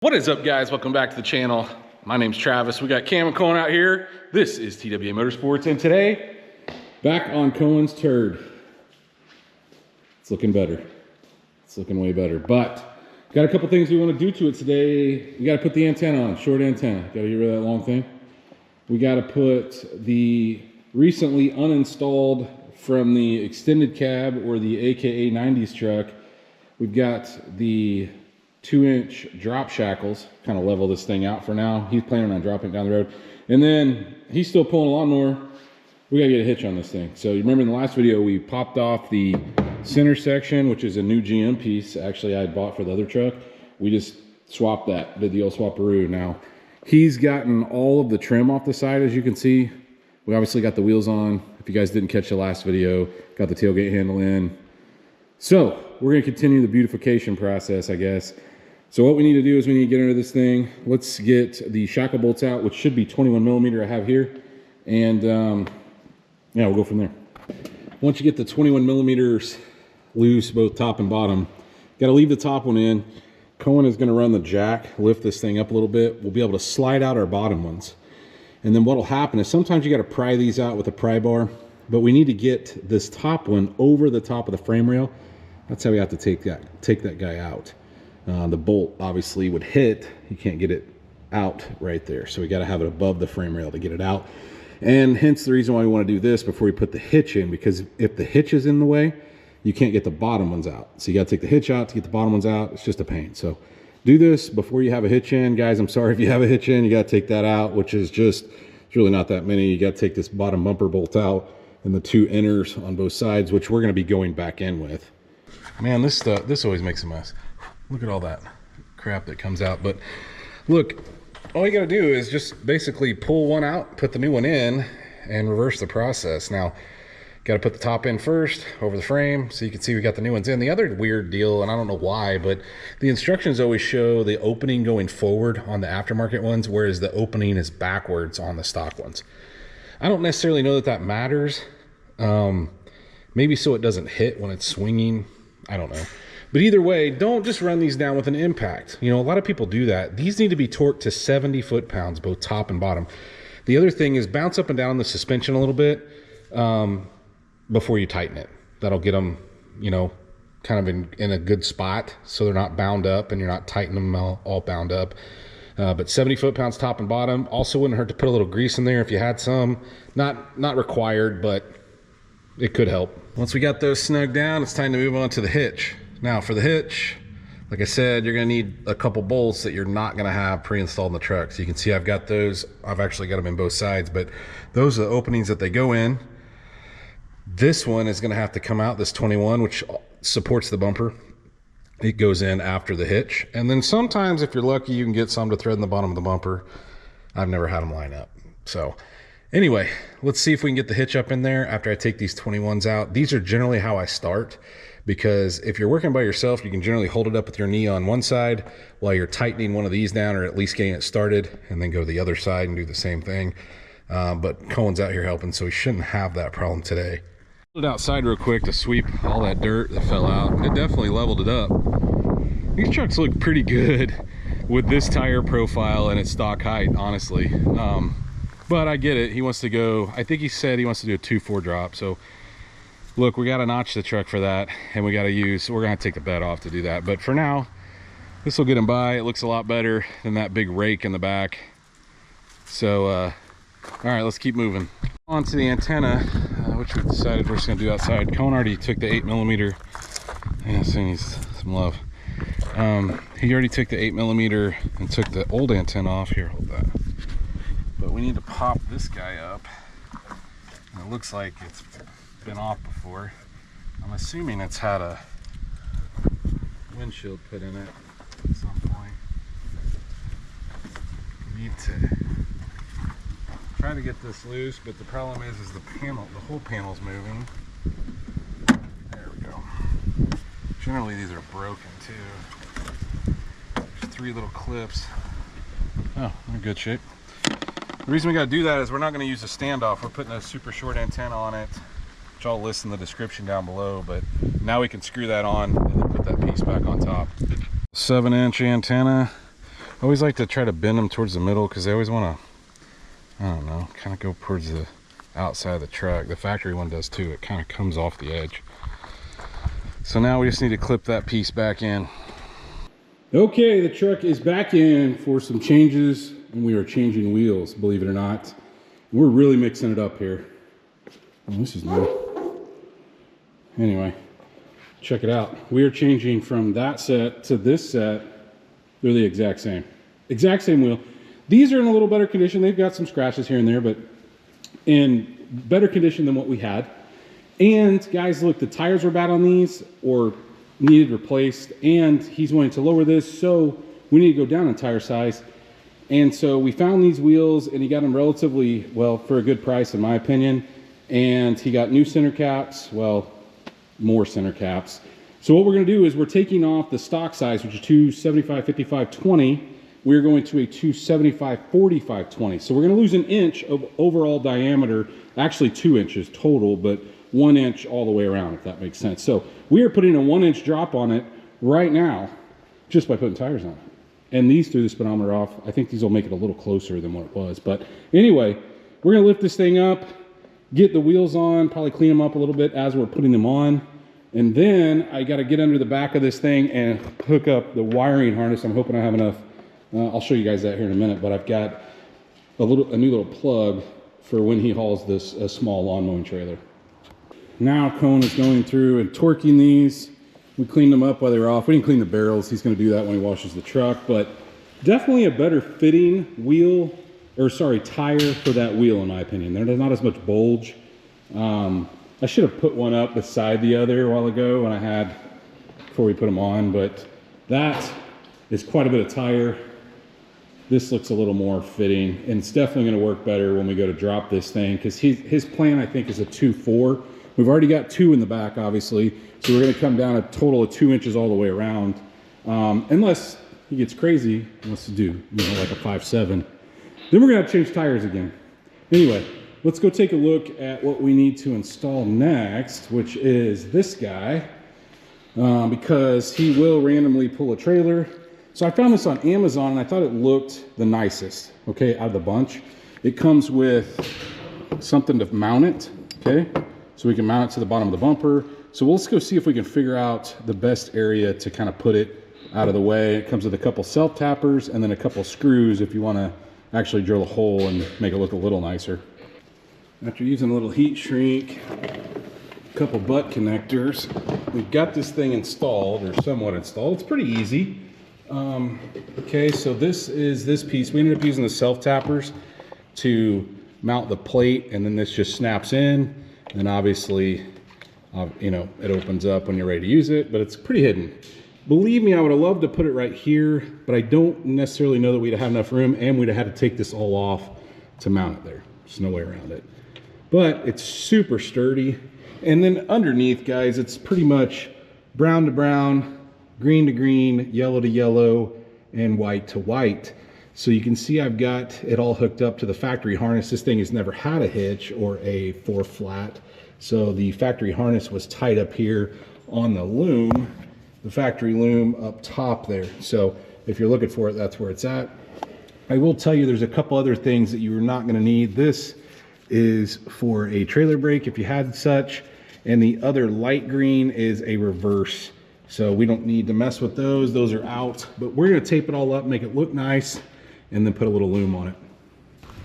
What is up, guys? Welcome back to the channel. My name's Travis. We got Cam and Kohen out here. This is TWA Motorsports, and today, back on Kohen's turd. It's looking better. It's looking way better, but got a couple things we want to do to it today. We got to put the antenna on, short antenna. Got to get rid of that long thing. We got to put the recently uninstalled from the extended cab or the AKA 90s truck. We've got the 2-inch drop shackles, kind of level this thing out for now. He's planning on dropping it down the road. And then he's still pulling a lawnmower. We gotta get a hitch on this thing. So you remember in the last video, we popped off the center section, which is a new GM piece. Actually, I had bought for the other truck. We just swapped that, did the old swapperoo. Now, he's gotten all of the trim off the side, as you can see. We obviously got the wheels on. If you guys didn't catch the last video, got the tailgate handle in. So we're gonna continue the beautification process, I guess. So what we need to do is we need to get under this thing. Let's get the shackle bolts out, which should be 21 millimeter I have here. And yeah, we'll go from there. Once you get the 21 millimeters loose, both top and bottom, got to leave the top one in. Kohen is going to run the jack, lift this thing up a little bit. We'll be able to slide out our bottom ones. And then what'll happen is sometimes you got to pry these out with a pry bar, but we need to get this top one over the top of the frame rail. That's how we have to take that guy out. The bolt obviously would hit. You can't get it out right there. So we got to have it above the frame rail to get it out. And hence the reason why we want to do this before we put the hitch in, because if the hitch is in the way, you can't get the bottom ones out. So you got to take the hitch out to get the bottom ones out. It's just a pain. So do this before you have a hitch in. Guys, I'm sorry if you have a hitch in, you got to take that out, which is just, it's really not that many. You got to take this bottom bumper bolt out and the 2 inners on both sides, which we're going to be going back in with. Man, this always makes a mess. Look at all that crap that comes out. But look, all you got to do is just basically pull one out, put the new one in, and reverse the process. Now, got to put the top in first over the frame so you can see we got the new ones in. The other weird deal, and I don't know why, but the instructions always show the opening going forward on the aftermarket ones, whereas the opening is backwards on the stock ones. I don't necessarily know that that matters. Maybe so it doesn't hit when it's swinging. I don't know. But either way, don't just run these down with an impact. You know, a lot of people do that. These need to be torqued to 70 foot-pounds, both top and bottom. The other thing is bounce up and down the suspension a little bit before you tighten it. That'll get them, you know, kind of in a good spot so they're not bound up and you're not tightening them all bound up. But 70 foot-pounds top and bottom. Also wouldn't hurt to put a little grease in there if you had some. Not required, but it could help. Once we got those snug down, it's time to move on to the hitch. Now for the hitch, like I said, you're gonna need a couple bolts that you're not gonna have pre-installed in the truck. So you can see I've got those, I've actually got them in both sides, but those are the openings that they go in. This one is gonna have to come out, this 21, which supports the bumper. It goes in after the hitch. And then sometimes if you're lucky, you can get some to thread in the bottom of the bumper. I've never had them line up. So anyway, let's see if we can get the hitch up in there after I take these 21s out. These are generally how I start, because if you're working by yourself, you can generally hold it up with your knee on one side while you're tightening one of these down, or at least getting it started, and then go to the other side and do the same thing. But Kohen's out here helping, so he shouldn't have that problem today. Put it outside real quick to sweep all that dirt that fell out, and it definitely leveled it up. These trucks look pretty good with this tire profile and its stock height, honestly. But I get it. He wants to go, I think he said he wants to do a 2.4 drop. So look, we got to notch the truck for that, and we got to use, we're going to take the bed off to do that. But for now, this will get him by. It looks a lot better than that big rake in the back. So, all right, let's keep moving. On to the antenna, which we decided we're just going to do outside. Kohen already took the 8 millimeter. Yeah, so he needs some love. He already took the 8 millimeter and took the old antenna off. Here, hold that. But we need to pop this guy up. And it looks like it's been off before. I'm assuming it's had a windshield put in it at some point. We need to try to get this loose, but the problem is the panel, the whole panel's moving. There we go. Generally these are broken too. There's 3 little clips. Oh, they're in good shape. The reason we got to do that is we're not going to use a standoff. We're putting a super short antenna on it, which I'll list in the description down below. But now we can screw that on and then put that piece back on top. 7-inch antenna. I always like to try to bend them towards the middle because they always want to, I don't know, kind of go towards the outside of the truck. The factory one does too. It kind of comes off the edge. So now we just need to clip that piece back in. Okay, the truck is back in for some changes, and we are changing wheels, believe it or not. We're really mixing it up here. Oh, this is new. Anyway, check it out. We are changing from that set to this set. They're the exact same wheel. These are in a little better condition. They've got some scratches here and there, but in better condition than what we had. And guys, look, the tires were bad on these or needed replaced, and he's wanting to lower this, so we need to go down in tire size. And so we found these wheels, and he got them relatively, well, for a good price in my opinion. And he got new center caps, well, more center caps. So what we're going to do is we're taking off the stock size, which is 275 55 20. We're going to a 275 45 20. So we're going to lose an inch of overall diameter, actually 2 inches total, but 1 inch all the way around, if that makes sense. So we are putting a 1 inch drop on it right now just by putting tires on it. And these threw the speedometer off. I think these will make it a little closer than what it was. But anyway, we're going to lift this thing up, get the wheels on, probably clean them up a little bit as we're putting them on. And then I got to get under the back of this thing and hook up the wiring harness. I'm hoping I have enough. I'll show you guys that here in a minute, but I've got a new little plug for when he hauls this small lawn mowing trailer. Now Kohen is going through and torquing these. We cleaned them up while they were off. We didn't clean the barrels. He's going to do that when he washes the truck, but definitely a better fitting wheel, or sorry, tire for that wheel in my opinion. There's not as much bulge. I should have put one up beside the other a while ago when I had, before we put them on, but that is quite a bit of tire. This looks a little more fitting, and it's definitely going to work better when we go to drop this thing, because his plan, I think, is a 2.4. We've already got 2 in the back, obviously, so we're going to come down a total of 2 inches all the way around, unless he gets crazy and wants to do, you know, like a 5.7. Then we're going to have to change tires again. Anyway, let's go take a look at what we need to install next, which is this guy, because he will randomly pull a trailer. So I found this on Amazon, and I thought it looked the nicest, okay, out of the bunch. It comes with something to mount it, okay? So we can mount it to the bottom of the bumper. So let's go see if we can figure out the best area to kind of put it out of the way. It comes with a couple self-tappers and then a couple screws if you want to actually drill a hole and make it look a little nicer. After using a little heat shrink, a couple butt connectors, we've got this thing installed, or somewhat installed. It's pretty easy. Okay, so this is this piece. We ended up using the self-tappers to mount the plate, and then this just snaps in, and obviously, you know, it opens up when you're ready to use it, but it's pretty hidden. Believe me, I would have loved to put it right here, but I don't necessarily know that we'd have enough room, and we'd have had to take this all off to mount it there. There's no way around it. But it's super sturdy. And then underneath, guys, it's pretty much brown to brown, green to green, yellow to yellow, and white to white. So you can see I've got it all hooked up to the factory harness. This thing has never had a hitch or a 4-flat. So the factory harness was tied up here on the loom, the factory loom up top there. So if you're looking for it, that's where it's at. I will tell you there's a couple other things that you're not going to need. This is for a trailer brake if you had such, and the other light green is a reverse. So we don't need to mess with those. Those are out, but we're going to tape it all up, make it look nice, and then put a little loom on it.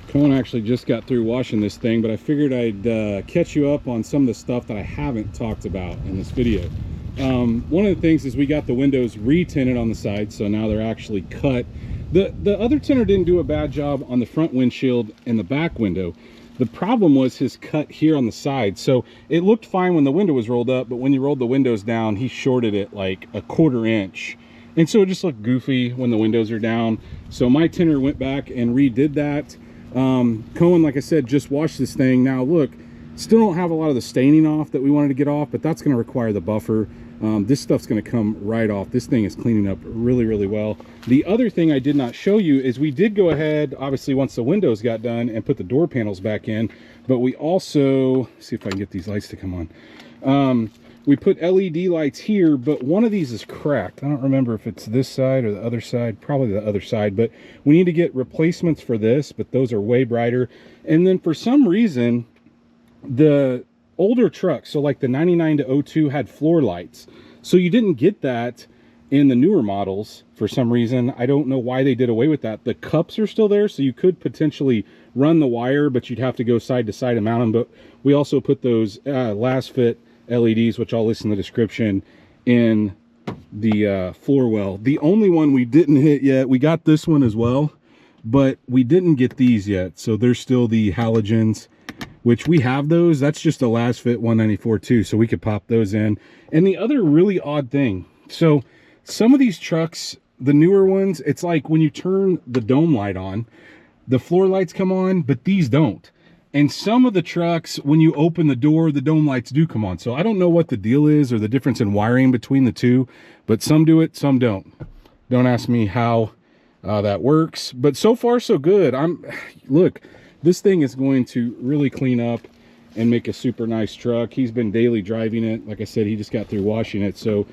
Kohen actually just got through washing this thing, but I figured I'd catch you up on some of the stuff that I haven't talked about in this video. One of the things is we got the windows re-tinted on the side, so now they're actually cut. The other tinter didn't do a bad job on the front windshield and the back window. The problem was his cut here on the side. So it looked fine when the window was rolled up, but when you rolled the windows down, he shorted it like a 1/4 inch. And so it just looked goofy when the windows are down. So my tinter went back and redid that. Kohen, like I said, just washed this thing. Now look, still don't have a lot of the staining off that we wanted to get off, but that's gonna require the buffer. This stuff's gonna come right off. This thing is cleaning up really, really well. The other thing I did not show you is we did go ahead, obviously once the windows got done, and put the door panels back in, but we also, see if I can get these lights to come on. we put LED lights here, but one of these is cracked. I don't remember if it's this side or the other side, probably the other side, but we need to get replacements for this, but those are way brighter. And then for some reason, the older trucks, so like the 99 to 02 had floor lights. So you didn't get that in the newer models for some reason. I don't know why they did away with that. The cups are still there, so you could potentially run the wire, but you'd have to go side to side and mount them. But we also put those lasfit LEDs, which I'll list in the description, in the floor well. The only one we didn't hit yet, we got this one as well, but we didn't get these yet. So there's still the halogens, which we have those. That's just a lasfit 194 too, so we could pop those in. And the other really odd thing, so some of these trucks, the newer ones, it's like when you turn the dome light on, the floor lights come on, but these don't. And some of the trucks, when you open the door, the dome lights do come on. So I don't know what the deal is or the difference in wiring between the two, but some do it, some don't. Don't ask me how that works, but so far so good. Look, this thing is going to really clean up and make a super nice truck. He's been daily driving it. Like I said, he just got through washing it, so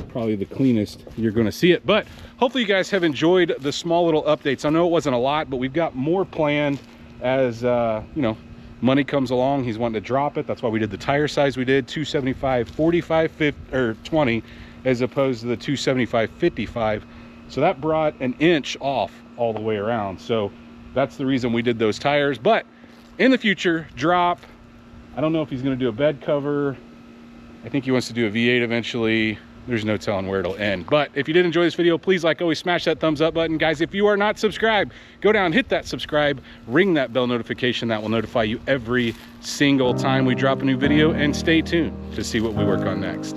probably the cleanest you're going to see it. But hopefully you guys have enjoyed the small little updates. I know it wasn't a lot, but we've got more planned as you know, money comes along. He's wanting to drop it. That's why we did the tire size we did, 275 45 50 or 20 as opposed to the 275 55. So that brought an inch off all the way around. So that's the reason we did those tires. But in the future, drop. I don't know if he's going to do a bed cover. I think he wants to do a V8 eventually. There's no telling where it'll end. But if you did enjoy this video, please, like always, smash that thumbs up button. Guys, if you are not subscribed, go down, hit that subscribe, ring that bell notification. That will notify you every single time we drop a new video, and stay tuned to see what we work on next.